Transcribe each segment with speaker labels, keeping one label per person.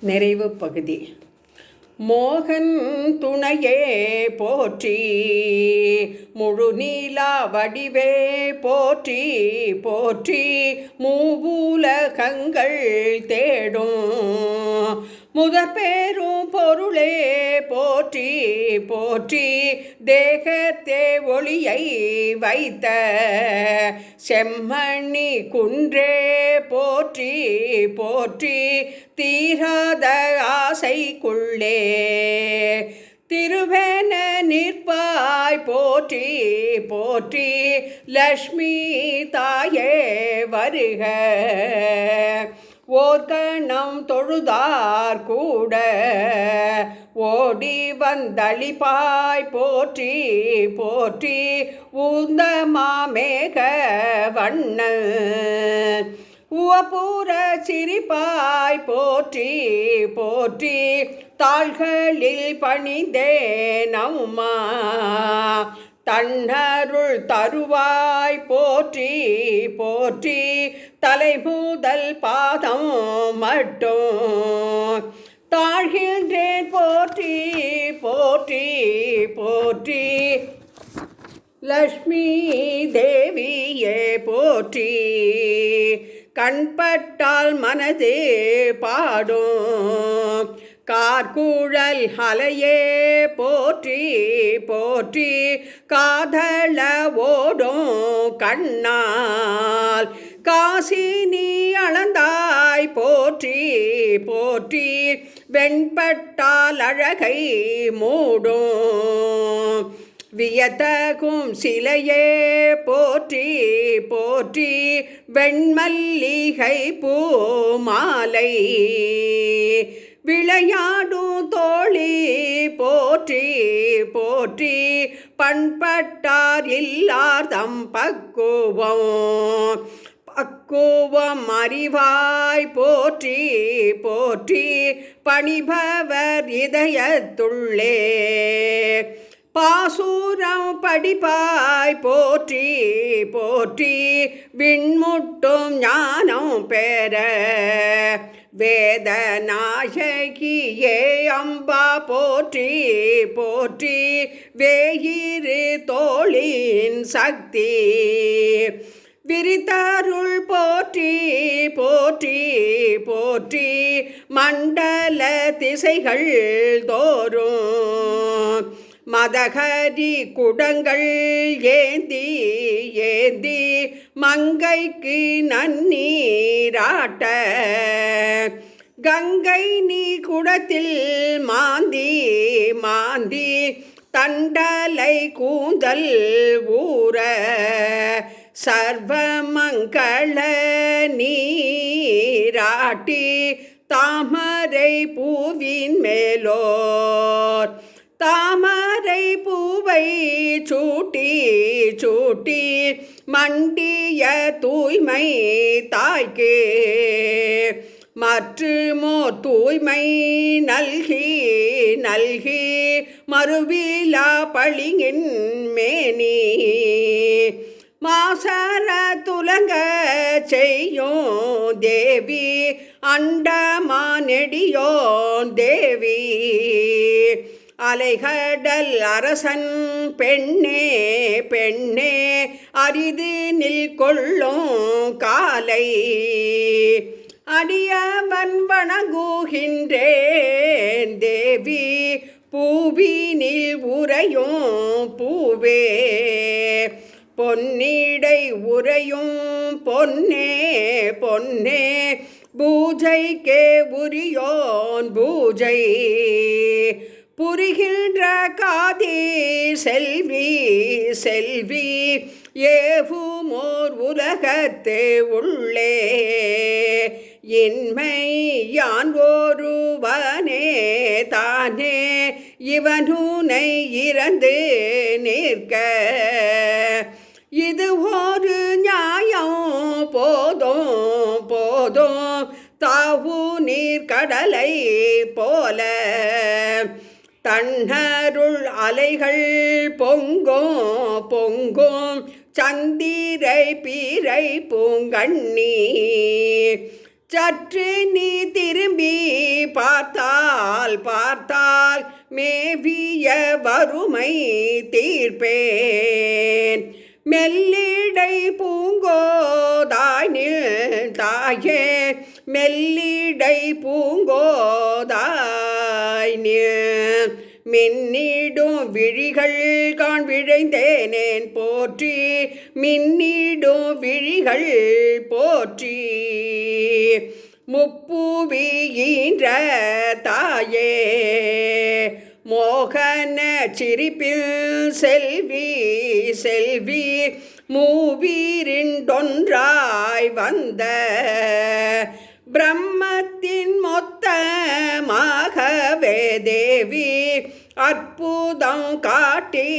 Speaker 1: நிறைவு பகுதி. மோகன் துணையே போற்றி, முழு நீலா வடிவே போற்றி போற்றி, மூவுலகங்கள் தேடும் முதற்பேரும் பொருளே போற்றி போற்றி, தேகத்தே ஒளியை வைத்த செம்மணி குன்றே போற்றி போற்றி, தீராத ஆசைக்குள்ளே திருவேன நிற்பாய் போற்றி போற்றி, லக்ஷ்மி தாயே வருக ஓர்கணம் தொழுதார் கூட ஓடி வந்தளிப்பாய் போற்றி போற்றி, ஊந்த மாமேக வண்ணன் உவப்பூர சிரிப்பாய் போற்றி போற்றி, தாள்களில் பணிந்தேன் அம்மா தன்னருள் தருவாய் போற்றி போற்றி, தலைமுதல் பாதம் மட்டும் தாழ்கின்றேன் போற்றி போற்றி போற்றி, லக்ஷ்மி தேவியே போற்றி, கண்பட்டால் மனதே பாடும் கார்குழல் அலையே போற்றி போற்றி, காதள ஓடும் கண்ணால் காசினி அளந்தாய் போற்றி போற்றி, வெண்பட்டால் அழகை மூடும் வியத்தகும் சிலையே போற்றி போற்றி, வெண்மல்லிகை பூமாலை விளையாடும் தோழி போற்றி போற்றி, பண்பட்டார் இல்லார் தம் பக்குவம் அறிவாய் போற்றி போற்றி, பணிபவர் இதயத்துள்ளே பாசூரம் படிப்பாய் போற்றி போற்றி, விண்முட்டும் ஞானம் பெற வேதநாயகியே அம்பா போற்றி போற்றி, வேயிரு தோளின் சக்தி விரித்தருள் போற்றி போற்றி போற்றி, மண்டல திசைகள் தோறும் மதகரி குடங்கள் ஏந்தி ஏந்தி மங்கைக்கு நன்னீராட்ட கங்கை நீ குடத்தில் மாந்தி மாந்தி, தண்டலை கூந்தல் ஊற சர்வமங்கள நீராட்டி, தாமரை பூவின் மேலோர் தாமரை பூவை சூட்டி சூட்டி, மண்டிய தூய்மை தாய்க்கு மற்றுமோ தூய்மை நல்கி நல்கி, மறுவிலா பளிங்கின் மேனி மாசர துலங்க செய்யும் தேவி, அண்டமானெடியோன் தேவி அலைகடல் அரசன் பெண்ணே பெண்ணே, அரிது நில் கொள்ளும் காலை அடியவன் வணங்குகின்றேன் தேவி, பூவினில் உறையும் பூவே பொன்னிடை உறையும் பொன்னே பொன்னே, பூஜைக்கே உரியோன் பூஜை புரிகின்ற காதி செல்வி செல்வி, ஏவுமோர் உலகத்தே உள்ளே இன்மை யான் ஒருவனே தானே, இவனுனை இறந்து நிற்க இது ஒரு நியாயம் போதும் போதும், தாவு நீர் கடலை போல தன்னருள் அலைகள் பொங்கும் பொங்கும், சந்திரை பீரை பூங்கண்ணி சற்று நீ திரும்பி பார்த்தால் மேவிய வறுமை தீர்ப்பேன். மெல்லிடை பூங்கோதாய் தாயே மெல்லிடை பூங்கோதாய் மின்னிடும் விழிகள் காண் விழைந்தேனேன் போற்றி மின்னிடும் விழிகள் போற்றி. முப்புவி ஈன்ற தாயே மோகன சிரிப்பில் செல்வி மூவீரிண்டொன்றாய் வந்த பிரம்மத்தின் மொத்தமாகவே தேவி அற்புதம் காட்டி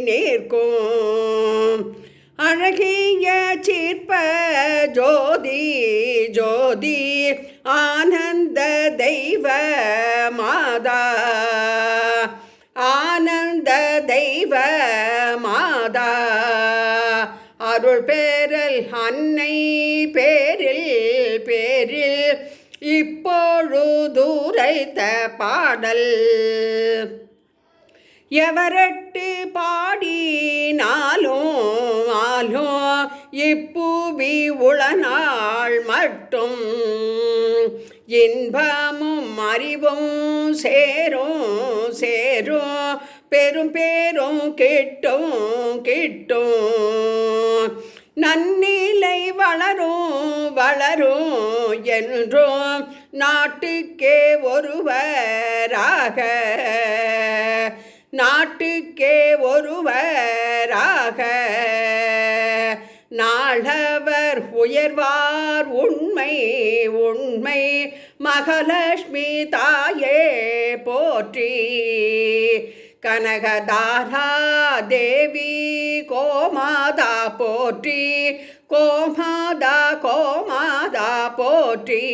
Speaker 1: நிற்கும். அழகிய சிற்ப ஜோதி ஆனந்த தெய்வ மாதா ஆனந்த தெய்வ மாதா அருள் பேரல் அன்னை பேரில் இப்பொழுதுரைத்த பாடல் எவரட்டு பாடினாலும் இப்புவி உளநாள் மட்டும் இன்பமும் அறிவும் சேரும் பெரும் கிட்டும் நன்னிலை வளரும் என்றும் நாட்டுக்கே ஒருவராக நாளவர் உயர்வார் உண்மை மகாலட்சுமி தாயே போற்றி. கனகதாரா தேவி கோமாதா போற்றி கோமாதா போற்றி.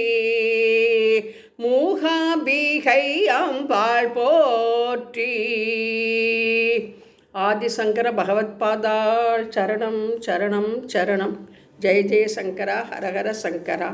Speaker 1: மூகாம்பிகை அம்பாள் போற்றி. ஆதிசங்கர பகவத்பாதாள் சரணம் சரணம் சரணம். ஜெய ஜெய சங்கரா ஹரஹர சங்கரா.